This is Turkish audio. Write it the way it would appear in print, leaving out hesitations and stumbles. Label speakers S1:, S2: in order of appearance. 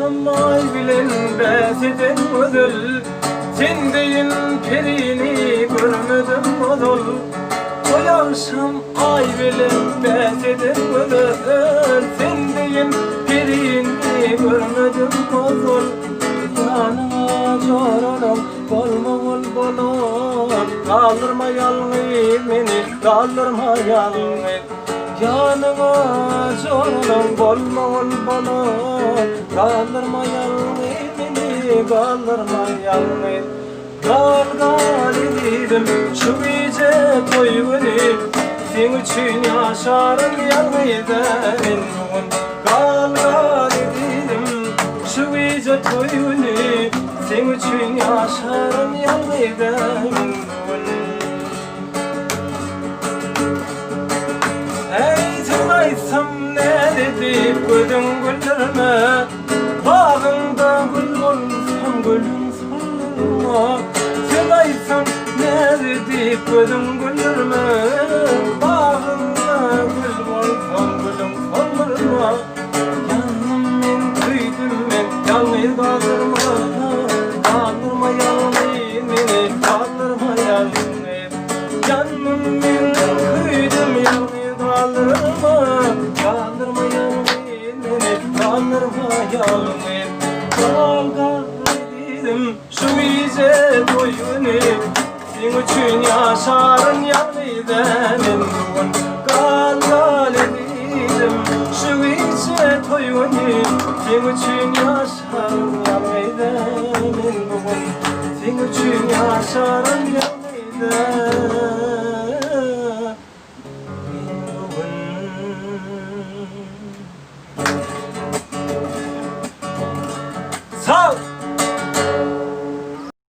S1: akşam ay bilen beseden ödül, sen deyin perini görmedim odul. O akşam ay bilen beseden ödül, sen deyin perini görmedim odul. Yanıma çoranım bolma bol bolon, kaldırma yalnız beni, kaldırma yalnız. Yanıma çoranım bolma bol bolon, kaldırma yalnız beni, kaldırma yalnız. Gal gal edidim şu gece toyunu, sen için yaşarım yalnız ben bugün. Gal gal edidim şu gece toyunu, sen için yaşarım yalnız ben bugün. Hey sen aytsam ne dedip gödün güllerime, bağında gül olsam gülüm solma. Sen aytsam ne dedip gödün güllerime, bağında gül olsam gülüm solma. Yanım men kıydım men yalnız kaldırma, kaldırma yalnız beni, kaldırma yalnız. Yanım men kıydım yalnız kaldırma, kaldırma yalnız beni, kaldırma yalnız. Gal gal edidim şu gece toyunu, sen için yaşarım yalnız ben bugün. Gal gal edidim şu gece toyunu, sen için yaşarım yalnız ben bugün. Sen için yaşarım yalnız ben bugün. Sağ ol.